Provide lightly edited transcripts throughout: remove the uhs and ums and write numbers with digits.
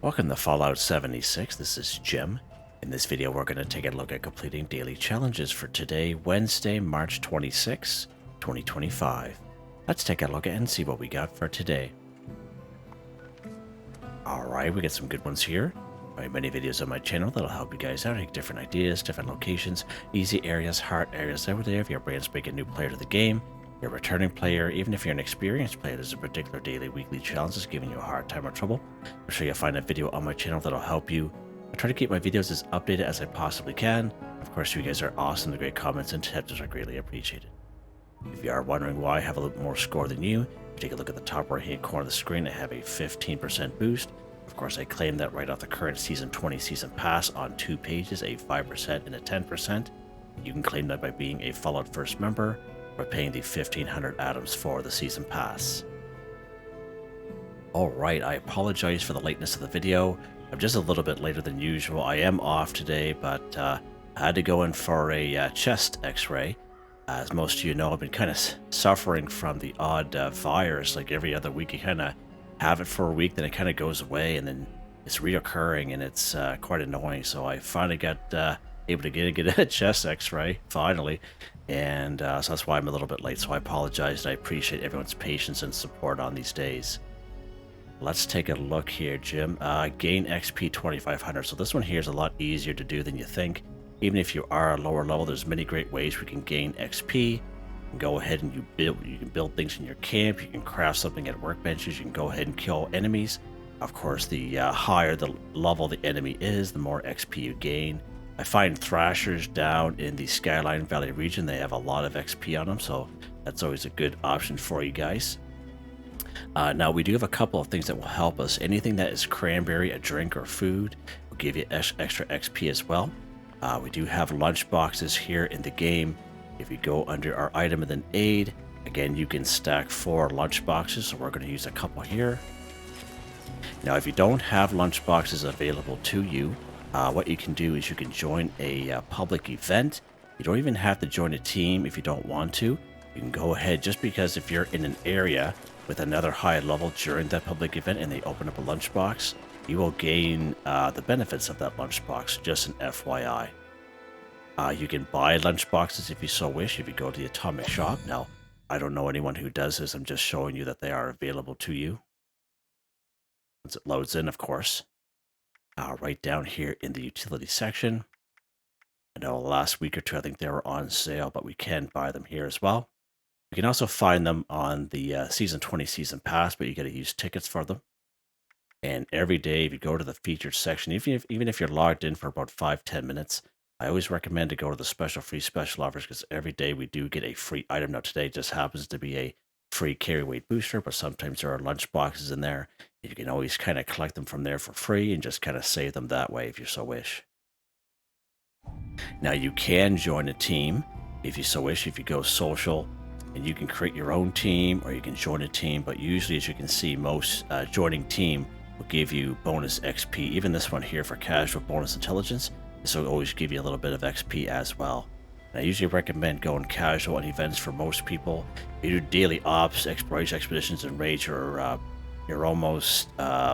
Welcome to Fallout 76, this is Jim. In this video we're going to take a look at completing daily challenges for today, Wednesday, March 26, 2025. Let's take a look at and see what we got for today. Alright, we got some good ones here. I have many videos on my channel that'll help you guys out, take different ideas, different locations, easy areas, hard areas over there. If you're brand spanking new player to the game, you're a returning player, even if you're an experienced player, there's a particular daily, weekly challenge that's giving you a hard time or trouble. I'm sure you'll find a video on my channel that'll help you. I try to keep my videos as updated as I possibly can. Of course, you guys are awesome. The great comments and tips are greatly appreciated. If you are wondering why I have a little more score than you, take a look at the top right hand corner of the screen. I have a 15% boost. Of course, I claim that right off the current Season 20 Season Pass on 2 pages, a 5% and a 10%. You can claim that by being a Fallout First member, or paying the 1500 atoms for the Season Pass. Alright, I apologize for the lateness of the video. I'm just a little bit later than usual. I am off today, but I had to go in for a chest x-ray. As most of you know, I've been kind of suffering from the odd virus. Like every other week, you kind of have it for a week, then it kind of goes away, and then it's reoccurring, and it's quite annoying. So I finally got able to get a chest x-ray, finally. And so that's why I'm a little bit late, so I apologize, and I appreciate everyone's patience and support on these days. Let's take a look here, Jim. Gain XP 2500. So this one here is a lot easier to do than you think. Even if you are a lower level, there's many great ways we can gain XP. You can go ahead and you can build things in your camp. You can craft something at workbenches. You can go ahead and kill enemies. Of course, the higher the level the enemy is, the more XP you gain. I find thrashers down in the Skyline Valley region, they have a lot of XP on them, so that's always a good option for you guys. Now, we do have a couple of things that will help us. Anything that is cranberry, a drink, or food will give you extra XP as well. We do have lunch boxes here in the game. If you go under our item and then aid, again, you can stack 4 lunch boxes, so we're going to use a couple here. Now, if you don't have lunch boxes available to you, what you can do is you can join a public event. You don't even have to join a team if you don't want to. You can go ahead, just because if you're in an area with another high level during that public event and they open up a lunchbox, you will gain the benefits of that lunchbox, just an FYI. You can buy lunchboxes if you so wish, if you go to the Atomic Shop. Now, I don't know anyone who does this. I'm just showing you that they are available to you. Once it loads in, of course. Right down here in the utility section. I know last week or two I think they were on sale, but we can buy them here as well. You can also find them on the Season 20 Season Pass, but you got to use tickets for them. And every day, if you go to the featured section, even if you're logged in for about 5-10 minutes, I always recommend to go to the special offers, because every day we do get a free item. Now today just happens to be a free carry weight booster, but sometimes there are lunch boxes in there. You can always kind of collect them from there for free and just kind of save them that way if you so wish. Now you can join a team if you so wish, if you go social, and you can create your own team or you can join a team, but usually, as you can see, most joining team will give you bonus XP. Even this one here for casual bonus intelligence, this will always give you a little bit of XP as well. And I usually recommend going casual on events for most people. If you do daily ops, exploration expeditions, and raids, you're almost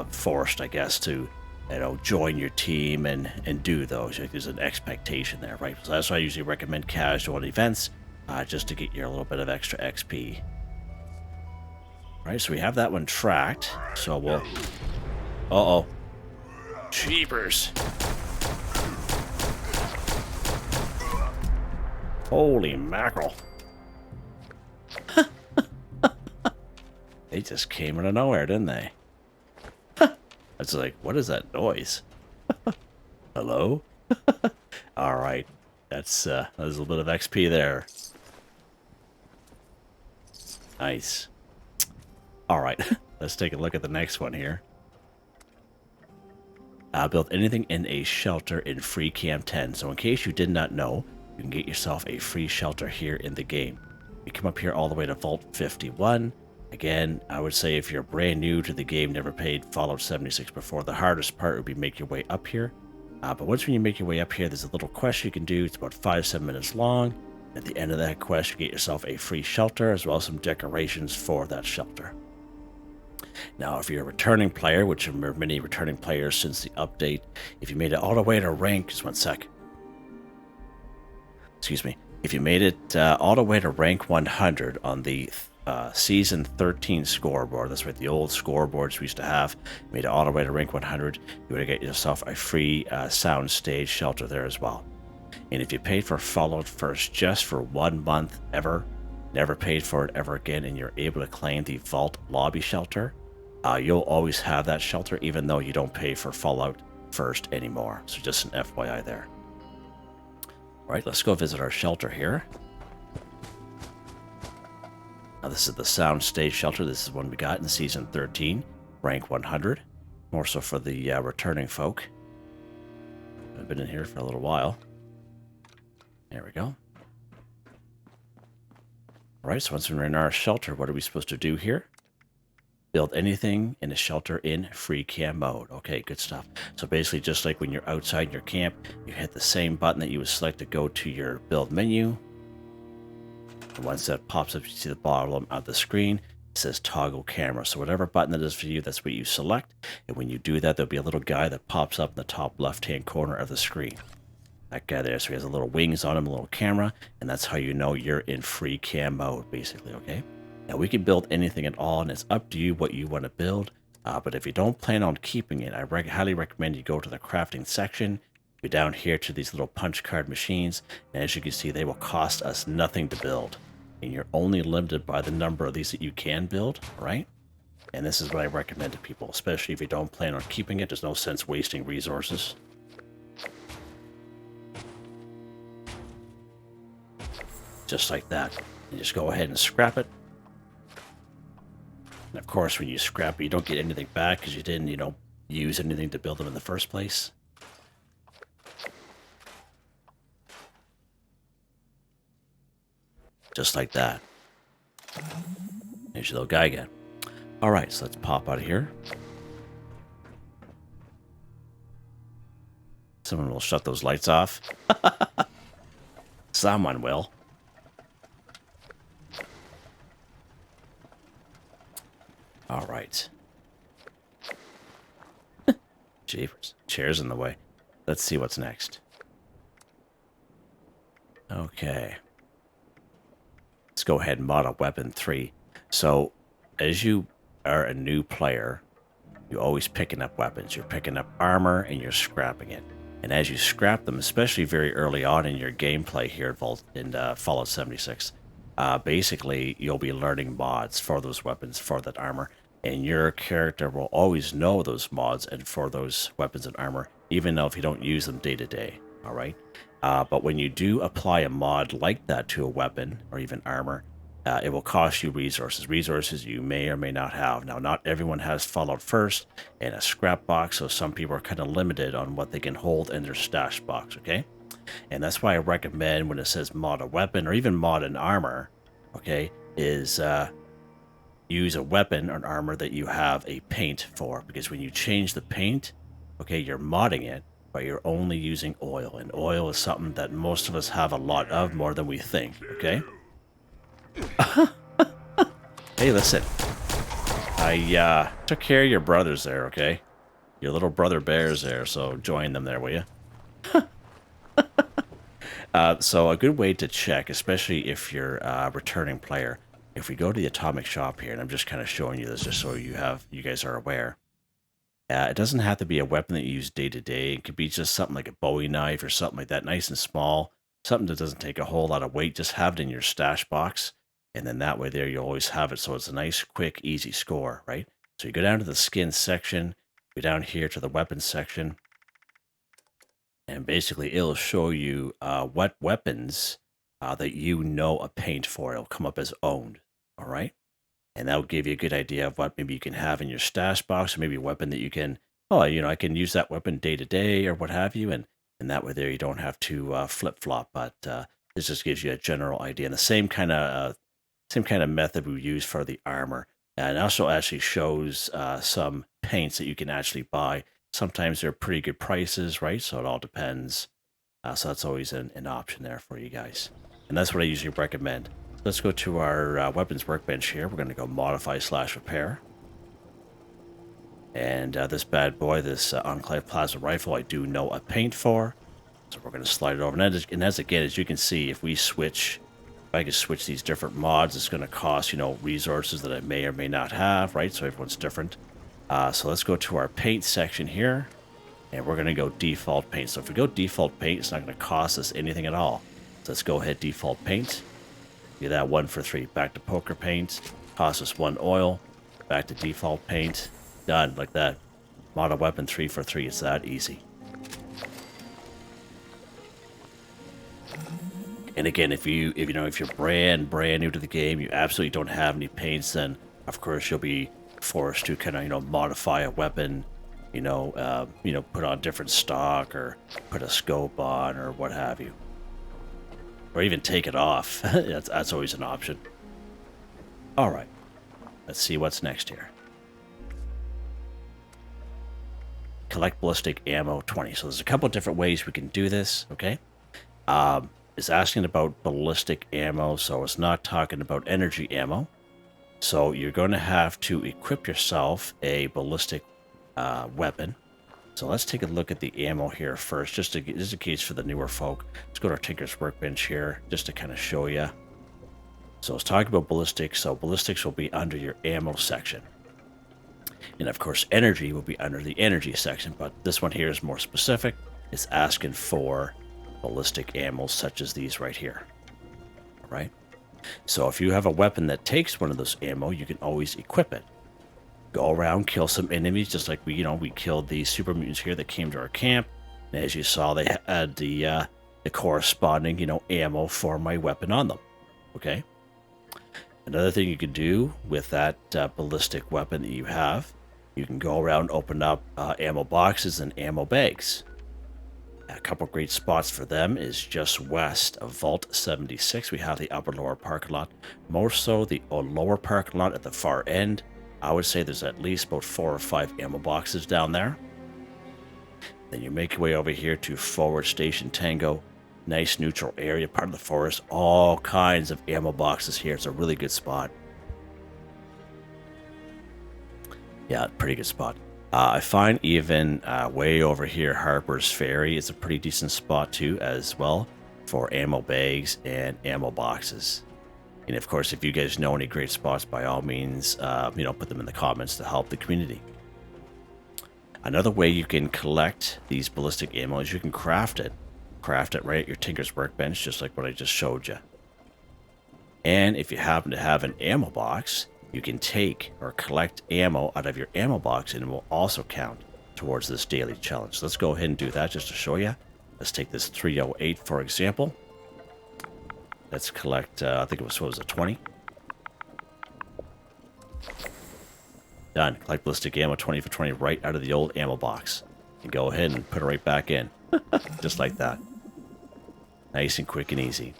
forced, I guess, to join your team and do those. Like, there's an expectation there, right? So that's why I usually recommend casual on events, just to get you a little bit of extra XP. Right, so we have that one tracked. So we'll... Uh-oh. Jeepers. Holy mackerel. They just came out of nowhere, didn't they? It's like, what is that noise? Hello? Alright. There's a little bit of XP there. Nice. Alright, let's take a look at the next one here. Build anything in a shelter in Free Camp 10. So in case you did not know, you can get yourself a free shelter here in the game. You come up here all the way to Vault 51. Again, I would say if you're brand new to the game, never played Fallout 76 before, the hardest part would be make your way up here. But once when you make your way up here, there's a little quest you can do. It's about 5-7 minutes long. At the end of that quest, you get yourself a free shelter, as well as some decorations for that shelter. Now, if you're a returning player, which there are many returning players since the update, if you made it all the way to rank, just one sec. Excuse me. If you made it all the way to rank 100 on the season 13 scoreboard, that's right, the old scoreboards we used to have, made it all the way to rank 100, you would get yourself a free sound stage shelter there as well. And if you paid for Followed First just for 1 month ever, never paid for it ever again, and you're able to claim the Vault Lobby shelter, you'll always have that shelter even though you don't pay for Fallout First anymore. So just an FYI there. All right, let's go visit our shelter here. Now this is the soundstage shelter. This is one we got in season 13, rank 100. More so for the returning folk. I've been in here for a little while. There we go. All right, so once we're in our shelter, what are we supposed to do here? Build anything in a shelter in free cam mode. Okay, good stuff. So basically, just like when you're outside your camp, you hit the same button that you would select to go to your build menu. And once that pops up, you see the bottom of the screen. It says toggle camera. So whatever button it is for you, that's what you select. And when you do that, there'll be a little guy that pops up in the top left-hand corner of the screen. That guy there, so he has a little wings on him, a little camera, and that's how you know you're in free cam mode, basically, okay? Now, we can build anything at all, and it's up to you what you want to build. But if you don't plan on keeping it, I highly recommend you go to the crafting section. Go down here to these little punch card machines, and as you can see, they will cost us nothing to build. And you're only limited by the number of these that you can build, right? And this is what I recommend to people, especially if you don't plan on keeping it. There's no sense wasting resources. Just like that. You just go ahead and scrap it. And of course, when you scrap it, you don't get anything back because you didn't, use anything to build them in the first place. Just like that. There's your little guy again. All right, so let's pop out of here. Someone will shut those lights off. Someone will. All right. Jeepers. Chair's in the way. Let's see what's next. Okay. Let's go ahead and mod up Weapon 3. So, as you are a new player, you're always picking up weapons. You're picking up armor and you're scrapping it. And as you scrap them, especially very early on in your gameplay here in Fallout 76, basically you'll be learning mods for those weapons, for that armor. And your character will always know those mods and for those weapons and armor, even though if you don't use them day to day. All right. But when you do apply a mod like that to a weapon or even armor, it will cost you resources you may or may not have. Now, not everyone has Fallout First and a scrap box, so some people are kind of limited on what they can hold in their stash box, okay? And that's why I recommend when it says mod a weapon or even mod an armor, okay, is use a weapon or an armor that you have a paint for, because when you change the paint, okay, you're modding it, but you're only using oil, and oil is something that most of us have a lot of, more than we think, okay? Hey, listen. I took care of your brothers there, okay? Your little brother bears there, so join them there, will you? So a good way to check, especially if you're a returning player, if we go to the Atomic Shop here, and I'm just kind of showing you this just so you guys are aware. It doesn't have to be a weapon that you use day to day. It could be just something like a Bowie knife or something like that, nice and small. Something that doesn't take a whole lot of weight. Just have it in your stash box. And then that way there, you'll always have it. So it's a nice, quick, easy score, right? So you go down to the skin section, go down here to the weapons section. And basically it'll show you what weapons that you know a paint for. It'll come up as owned, all right? And that'll give you a good idea of what maybe you can have in your stash box, or maybe a weapon that you can, I can use that weapon day to day or what have you. And that way there you don't have to flip-flop, but this just gives you a general idea. And the same kind of method we use for the armor. And it also actually shows some paints that you can actually buy. Sometimes they're pretty good prices, right? So it all depends. So that's always an option there for you guys. And that's what I usually recommend. Let's go to our weapons workbench here. We're going to go modify/repair. And this bad boy, this Enclave Plasma Rifle, I do know a paint for. So we're going to slide it over. And as again, as you can see, if we switch, if I can switch these different mods, it's going to cost, you know, resources that I may or may not have, right? So everyone's different. So let's go to our paint section here. And we're going to go default paint. So if we go default paint, it's not going to cost us anything at all. So let's go ahead, default paint. Do that 1 for 3. Back to poker paint. Cost us 1 oil. Back to default paint. Done, like that. Model weapon 3 for 3. It's that easy. And again, if you're brand new to the game, you absolutely don't have any paints, then of course you'll be forced to kind of, you know, modify a weapon, put on different stock or put a scope on or what have you. Or even take it off. That's always an option. All right. Let's see what's next here. Collect ballistic ammo 20. So there's a couple different ways we can do this, okay? It's asking about ballistic ammo, so it's not talking about energy ammo. So you're going to have to equip yourself a ballistic weapon. So let's take a look at the ammo here first, just in case for the newer folk. Let's go to our Tinker's Workbench here, just to kind of show you. So it's talking about ballistics, so ballistics will be under your ammo section. And of course, energy will be under the energy section, but this one here is more specific. It's asking for ballistic ammo such as these right here. All right. So if you have a weapon that takes one of those ammo, you can always equip it. Go around, kill some enemies, just like we killed the super mutants here that came to our camp. And as you saw, they had the corresponding, ammo for my weapon on them. Okay. Another thing you can do with that ballistic weapon that you have, you can go around, open up ammo boxes and ammo bags. A couple great spots for them is just west of Vault 76. We have the upper lower parking lot. More so the lower parking lot at the far end. I would say there's at least about 4 or 5 ammo boxes down there. Then you make your way over here to Forward Station Tango. Nice neutral area, part of the forest. All kinds of ammo boxes here. It's a really good spot. Yeah, pretty good spot. I find even way over here, Harper's Ferry is a pretty decent spot too, as well, for ammo bags and ammo boxes. And of course, if you guys know any great spots, by all means, put them in the comments to help the community. Another way you can collect these ballistic ammo is you can craft it. Craft it right at your Tinker's Workbench, just like what I just showed you. And if you happen to have an ammo box, you can take or collect ammo out of your ammo box, and it will also count towards this daily challenge. So let's go ahead and do that just to show you. Let's take this 308 for example. Let's collect, I think it was a 20. Done. Collect ballistic ammo 20 for 20 right out of the old ammo box. And go ahead and put it right back in. Just like that. Nice and quick and easy.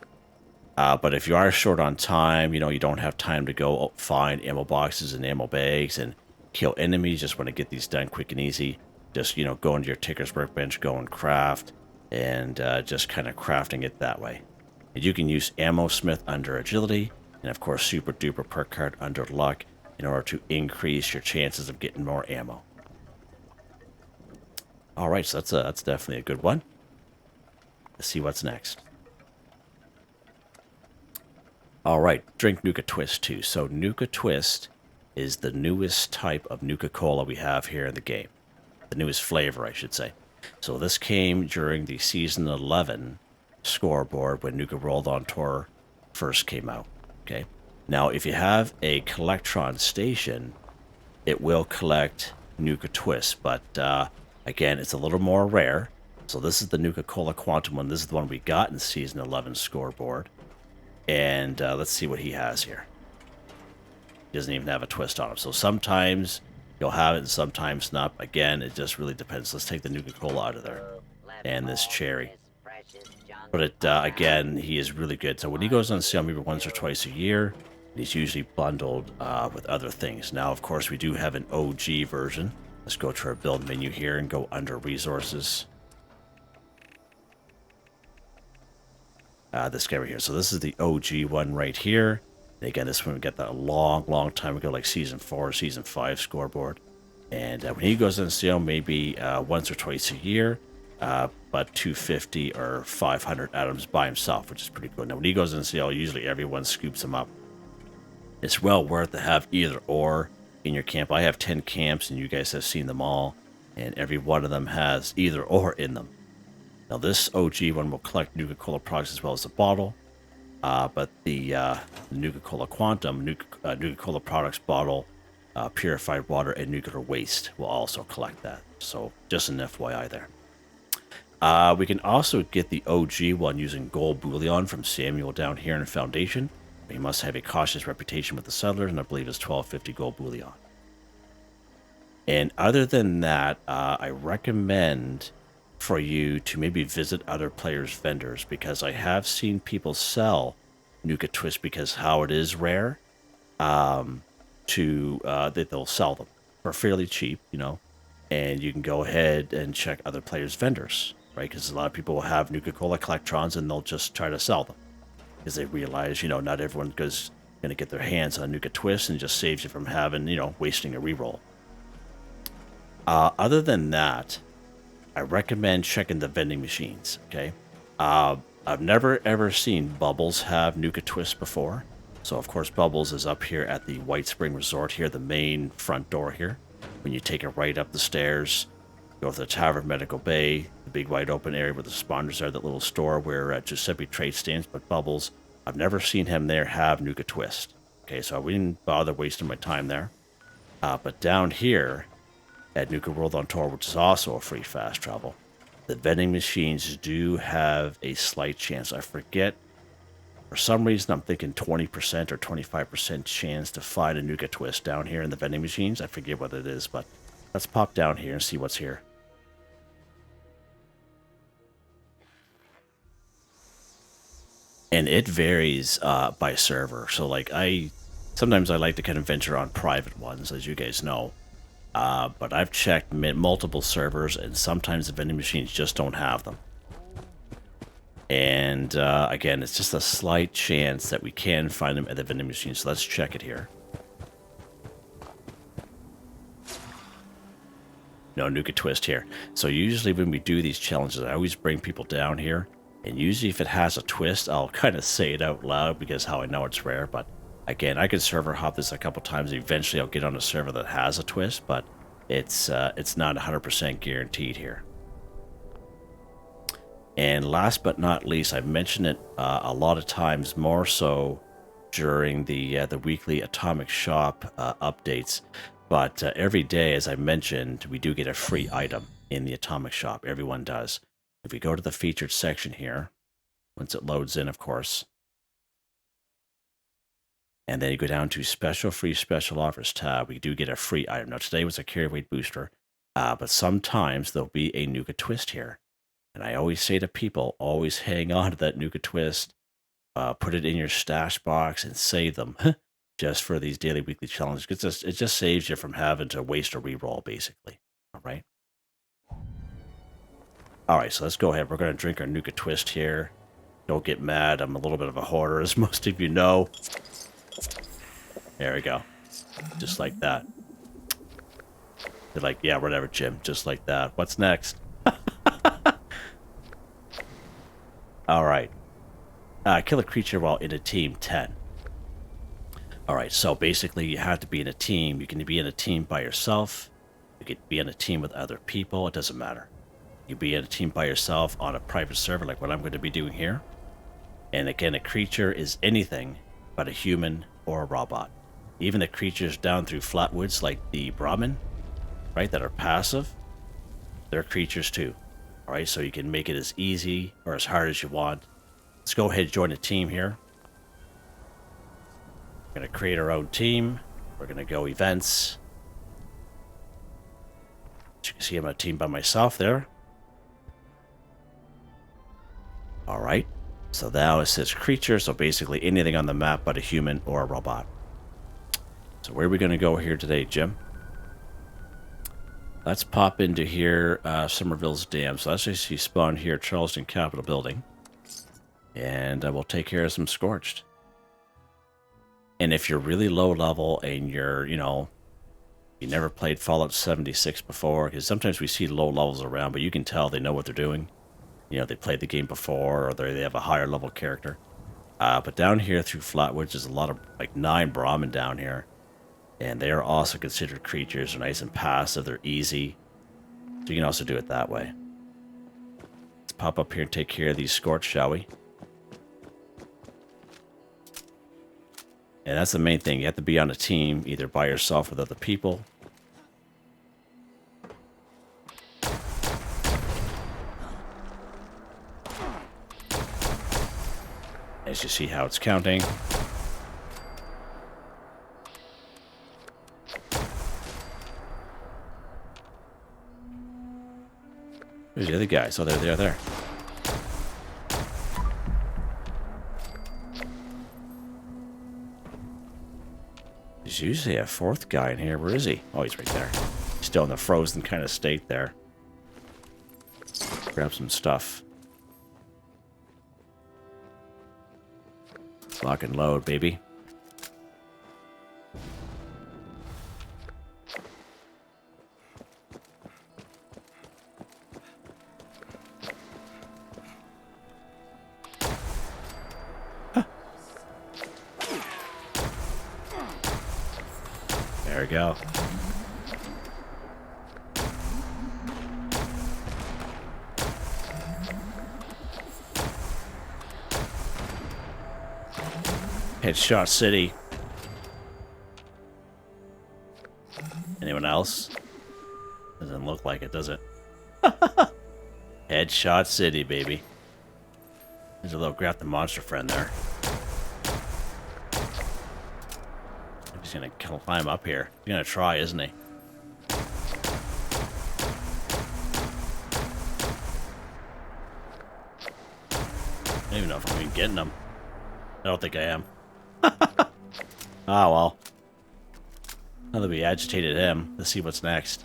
But if you are short on time, you don't have time to go find ammo boxes and ammo bags and kill enemies, just want to get these done quick and easy, just, go into your Tinker's Workbench, go and craft, and just kind of crafting it that way. And you can use Ammo Smith under Agility, and of course Super Duper Perk Card under Luck in order to increase your chances of getting more ammo. Alright, so that's definitely a good one. Let's see what's next. Alright, drink Nuka-Twist too. So Nuka-Twist is the newest type of Nuka-Cola we have here in the game. The newest flavor, I should say. So this came during the Season 11 scoreboard when Nuka Rolled on Tour first came out. Okay. Now, if you have a Collectron station, it will collect Nuka-Twist, but again, it's a little more rare. So this is the Nuka-Cola Quantum one. This is the one we got in Season 11 scoreboard. And let's see what he has here. He doesn't even have a twist on him. So sometimes you'll have it and sometimes not. Again, it just really depends. Let's take the Nuka-Cola out of there. And this cherry. But again, he is really good. So when he goes on sale maybe once or twice a year, he's usually bundled with other things. Now, of course, we do have an OG version. Let's go to our build menu here and go under resources. This guy right here. So this is the OG one right here. And again, this one we got that a long time ago, like Season 4, Season 5 scoreboard. And when he goes on sale, maybe once or twice a year, but 250 or 500 items by himself, which is pretty good. Now, when he goes on sale, usually everyone scoops him up. It's well worth to have either or in your camp. I have 10 camps, and you guys have seen them all, and every one of them has either or in them. Now, this OG one will collect Nuka-Cola products as well as the bottle, but the Nuka-Cola Quantum, Nuka-Cola products bottle, purified water, and nuclear waste will also collect that. So just an FYI there. We can also get the OG one using gold bullion from Samuel down here in Foundation. He must have a cautious reputation with the settlers, and I believe it's 1250 gold bullion. And other than that, I recommend for you to maybe visit other players' vendors, because I have seen people sell Nuka-Twist because how it is rare, that they'll sell them for fairly cheap, you know, and you can go ahead and check other players' vendors, right? Because a lot of people will have Nuka-Cola Collectrons and they'll just try to sell them because they realize, you know, not everyone is going to get their hands on Nuka-Twist, and it just saves you from having, you know, wasting a reroll. Other than that, I recommend checking the vending machines, okay? I've never ever seen Bubbles have Nuka-Twist before. So, of course, Bubbles is up here at the White Spring Resort here, the main front door here. When you take it right up the stairs, go to the Tower of Medical Bay, the big wide open area where the spawners are, that little store where Giuseppe trade stands. But Bubbles, I've never seen him there have Nuka-Twist. Okay, so we didn't bother wasting my time there. But down here at Nuka World on Tour, which is also a free fast travel, the vending machines do have a slight chance. I forget. For some reason, I'm thinking 20% or 25% chance to find a Nuka-Twist down here in the vending machines. I forget what it is, but let's pop down here and see what's here. And it varies by server. So, like, sometimes I like to kind of venture on private ones, as you guys know. But I've checked multiple servers, and sometimes the vending machines just don't have them. And again, it's just a slight chance that we can find them at the vending machine. So let's check it here. No Nuka-Twist here. So usually when we do these challenges, I always bring people down here. And usually if it has a twist, I'll kind of say it out loud because how I know it's rare. But again, I could server hop this a couple times. Eventually I'll get on a server that has a twist, but it's not 100% guaranteed here. And last but not least, I've mentioned it a lot of times, more so during the weekly Atomic Shop updates. But every day, as I mentioned, we do get a free item in the Atomic Shop. Everyone does. If we go to the featured section here, once it loads in, of course, and then you go down to Special Free Special Offers tab, we do get a free item. Now, today was a carry weight booster, but sometimes there'll be a Nuka-Twist here. And I always say to people, always hang on to that Nuka-Twist, put it in your stash box and save them just for these daily, weekly challenges. It just saves you from having to waste a reroll, basically. All right. All right, so let's go ahead. We're going to drink our Nuka-Twist here. Don't get mad. I'm a little bit of a hoarder, as most of you know. There we go. Just like that. They're like, yeah, whatever, Jim. Just like that. What's next? All right. Kill a creature while in a team, 10. All right, so basically you have to be in a team. You can be in a team by yourself. You could be in a team with other people. It doesn't matter. You be in a team by yourself on a private server like what I'm going to be doing here. And again, a creature is anything but a human or a robot. Even the creatures down through Flatwoods like the Brahmin, right, that are passive, they're creatures too. All right, so you can make it as easy or as hard as you want. Let's go ahead and join a team here. We're going to create our own team. We're going to go events. As you can see, I'm a team by myself there. All right, so now it says creature, so basically anything on the map but a human or a robot. So where are we going to go here today, Jim? Let's pop into here, Somerville's Dam. So let's just spawn here, Charleston Capitol Building. And we'll take care of some Scorched. And if you're really low level and you're, you know, you never played Fallout 76 before, because sometimes we see low levels around, but you can tell they know what they're doing. You know, they played the game before, or they have a higher level character. But down here through Flatwoods, there's a lot of, like, 9 Brahmin down here. And they are also considered creatures. They're nice and passive. They're easy. So you can also do it that way. Let's pop up here and take care of these Scorch, shall we? And that's the main thing. You have to be on a team, either by yourself or with other people. As you see how it's counting. Where's the other guys? Oh, they're there. There's usually a 4th guy in here. Where is he? Oh, he's right there. He's still in the frozen kind of state there. Grab some stuff. Lock and load, baby. There we go. Headshot City. Anyone else? Doesn't look like it, does it? Headshot City, baby. There's a little grab the monster friend there. He's gonna climb up here. He's gonna try, isn't he? I don't even know if I'm even getting him. I don't think I am. Ah, well. Now that we agitated him, let's see what's next.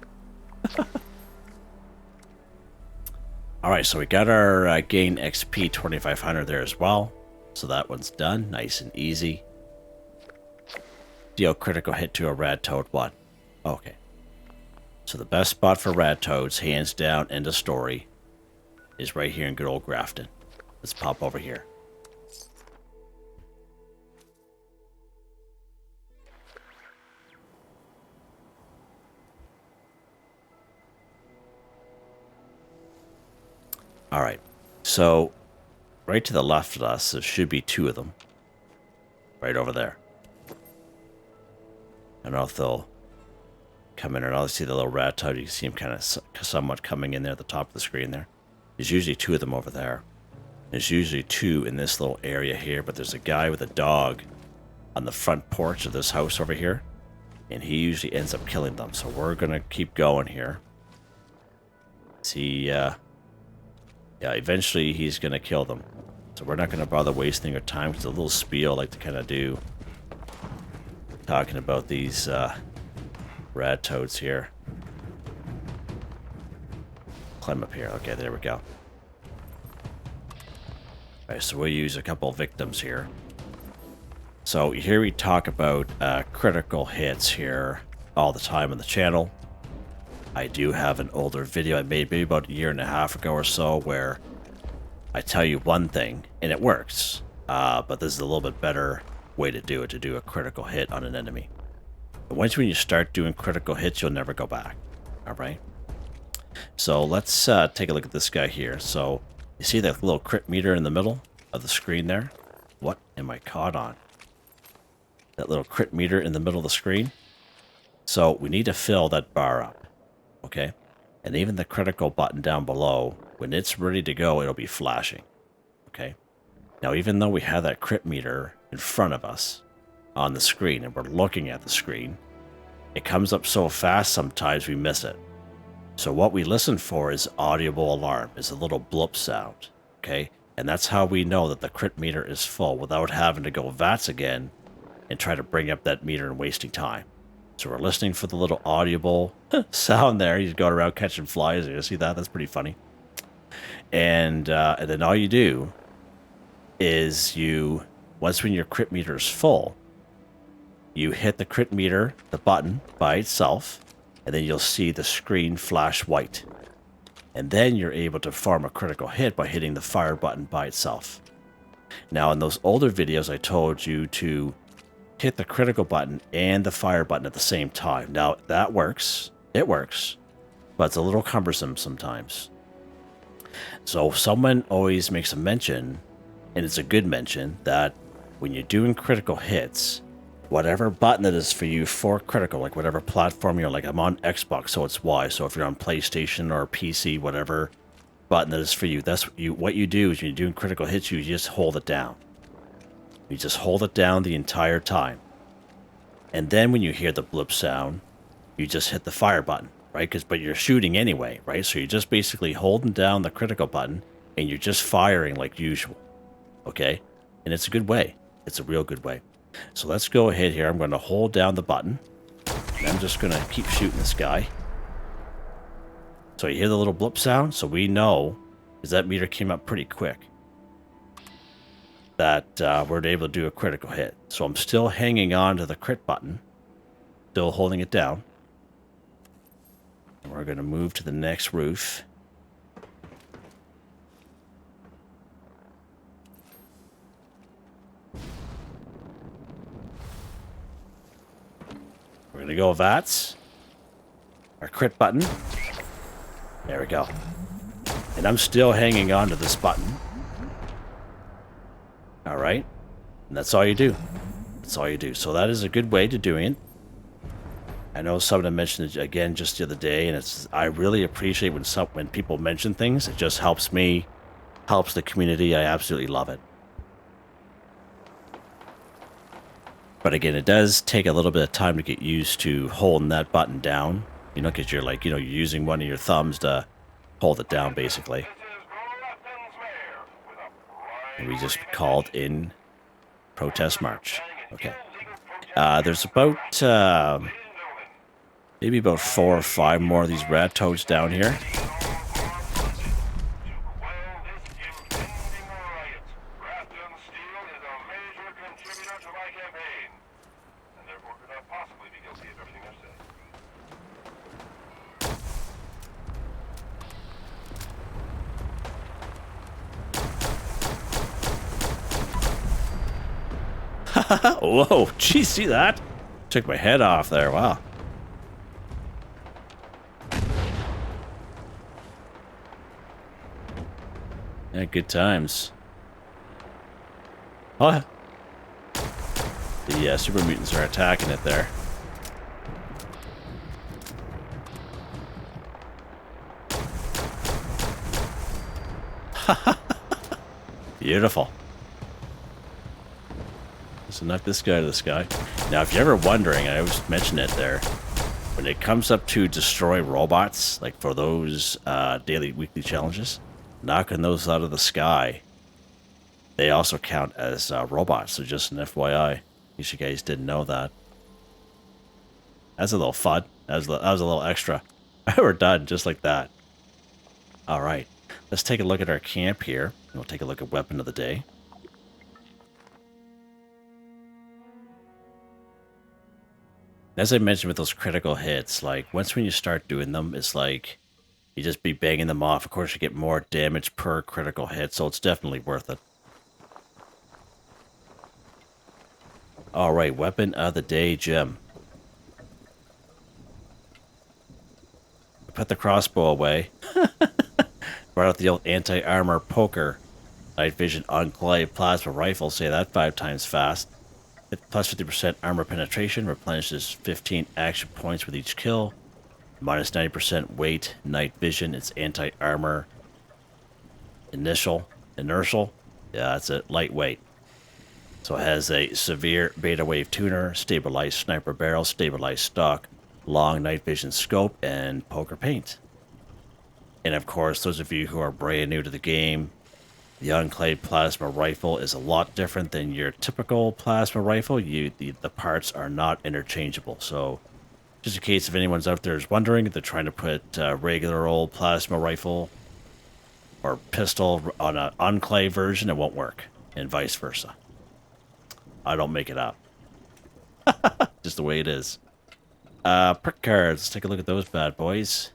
Alright, so we got our gain XP 2500 there as well. So that one's done. Nice and easy. Deal critical hit to a Radtoad. What? Okay. So the best spot for Radtoads, hands down, end of story, is right here in good old Grafton. Let's pop over here. Alright, so right to the left of us, there should be 2 of them. Right over there. I don't know if they'll come in or not. See the little Radtoad, you can see him kind of somewhat coming in there at the top of the screen there. There's usually 2 of them over there. There's usually 2 in this little area here, but there's a guy with a dog on the front porch of this house over here. And he usually ends up killing them, so we're going to keep going here. See, yeah, eventually he's going to kill them. So we're not going to bother wasting our time. It's a little spiel I like to kind of do. Talking about these Radtoads here. Climb up here. Okay, there we go. Alright, so we'll use a couple victims here. So here we talk about critical hits here all the time on the channel. I do have an older video I made maybe about a year and a half ago or so where I tell you one thing and it works, but this is a little bit better way to do it, to do a critical hit on an enemy. But once when you start doing critical hits, you'll never go back. Alright? So let's take a look at this guy here. So you see that little crit meter in the middle of the screen there? What am I caught on? That little crit meter in the middle of the screen? So we need to fill that bar up. Okay? And even the critical button down below, when it's ready to go, it'll be flashing. Okay? Now, even though we have that crit meter in front of us on the screen, and we're looking at the screen, it comes up so fast sometimes we miss it. So what we listen for is audible alarm, is a little bloop sound. Okay? And that's how we know that the crit meter is full without having to go VATS again and try to bring up that meter and wasting time. So we're listening for the little audible sound there. He's going around catching flies. You see that? That's pretty funny. And then all you do is once when your crit meter is full, you hit the crit meter, the button by itself, and then you'll see the screen flash white. And then you're able to farm a critical hit by hitting the fire button by itself. Now, in those older videos, I told you to hit the critical button and the fire button at the same time. Now, that works. It works. But it's a little cumbersome sometimes. So someone always makes a mention, and it's a good mention, that when you're doing critical hits, whatever button it is for you for critical, like whatever platform you're like, I'm on Xbox, so it's Y. So if you're on PlayStation or PC, whatever button that is for you, that's what you do is when you're doing critical hits, you just hold it down. You just hold it down the entire time. And then when you hear the blip sound, you just hit the fire button, right? But you're shooting anyway, right? So you're just basically holding down the critical button and you're just firing like usual, okay? And it's a good way. It's a real good way. So let's go ahead here. I'm going to hold down the button. And I'm just going to keep shooting this guy. So you hear the little blip sound? So we know, because that meter came up pretty quick, that we're able to do a critical hit. So I'm still hanging on to the crit button. Still holding it down. And we're going to move to the next roof. We're going to go VATS. Our crit button. There we go. And I'm still hanging on to this button. Alright. And that's all you do. That's all you do. So that is a good way to doing it. I know someone mentioned it again just the other day, and I really appreciate when people mention things. It just helps me, helps the community. I absolutely love it. But again, it does take a little bit of time to get used to holding that button down. You know, because you're like, you're using one of your thumbs to hold it down, basically. And we just called in protest march. Okay. There's about, maybe about 4 or 5 more of these Radtoads down here. Whoa, geez, see that? Took my head off there, wow. Yeah, good times. Oh, the super mutants are attacking it there. Beautiful. So knock this guy to the sky. Now, if you're ever wondering, I always mention it there, when it comes up to destroy robots, like for those daily, weekly challenges, knocking those out of the sky, they also count as robots. So just an FYI, in case you guys didn't know that. That's a little fun. That was a little extra. We're done, just like that. All right, let's take a look at our camp here. And we'll take a look at weapon of the day. As I mentioned with those critical hits, like once when you start doing them, it's like you just be banging them off. Of course, you get more damage per critical hit, so it's definitely worth it. All right, weapon of the day, Jim. Put the crossbow away. Brought out the old anti-armor poker. Night vision enclave plasma rifle. Say that 5 times fast. Plus 50% armor penetration, replenishes 15 action points with each kill. Minus 90% weight, night vision, it's anti-armor. Inertial. Yeah, that's it, lightweight. So it has a severe beta wave tuner, stabilized sniper barrel, stabilized stock, long night vision scope, and poker paint. And of course, those of you who are brand new to the game, the Enclave plasma rifle is a lot different than your typical plasma rifle. The parts are not interchangeable. So just in case if anyone's out there is wondering, if they're trying to put a regular old plasma rifle or pistol on an Enclave version, it won't work. And vice versa. I don't make it up. Just the way it is. Perk cards. Let's take a look at those bad boys.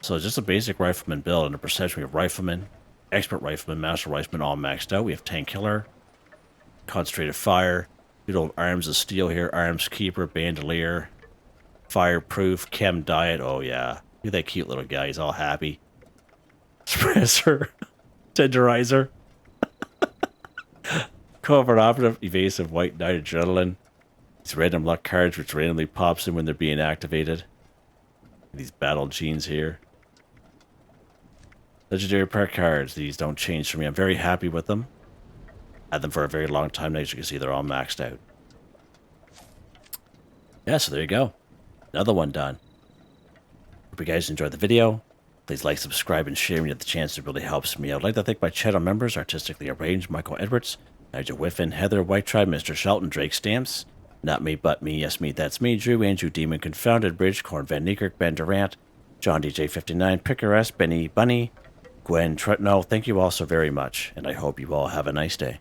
So it's just a basic rifleman build. Under perception, we have rifleman, expert rifleman, master rifleman, all maxed out. We have tank killer, concentrated fire, beautiful arms of steel here, arms keeper, bandolier, fireproof, chem diet. Oh yeah, look at that cute little guy. He's all happy. Suppressor, tenderizer, covert operative, evasive, white knight, adrenaline. These random luck cards, which randomly pops in when they're being activated. These battle genes here. Legendary perk cards. These don't change for me. I'm very happy with them. Had them for a very long time now. As you can see, they're all maxed out. Yeah, so there you go. Another one done. Hope you guys enjoyed the video. Please like, subscribe, and share when you have the chance. It really helps me. I'd like to thank my channel members, Artistically Arranged, Michael Edwards, Nigel Wiffen, Heather, Whitetribe, Mr. Shelton, Drake Stamps, NotMeButMeYesMeThatsMe, Drew, Andrew, Demon, Confoundedbridge, Corne van Niekerk, Ben Durant, John DJ59, Picquerist, Benny Bunny, Gwen Trutno. Thank you all so very much, and I hope you all have a nice day.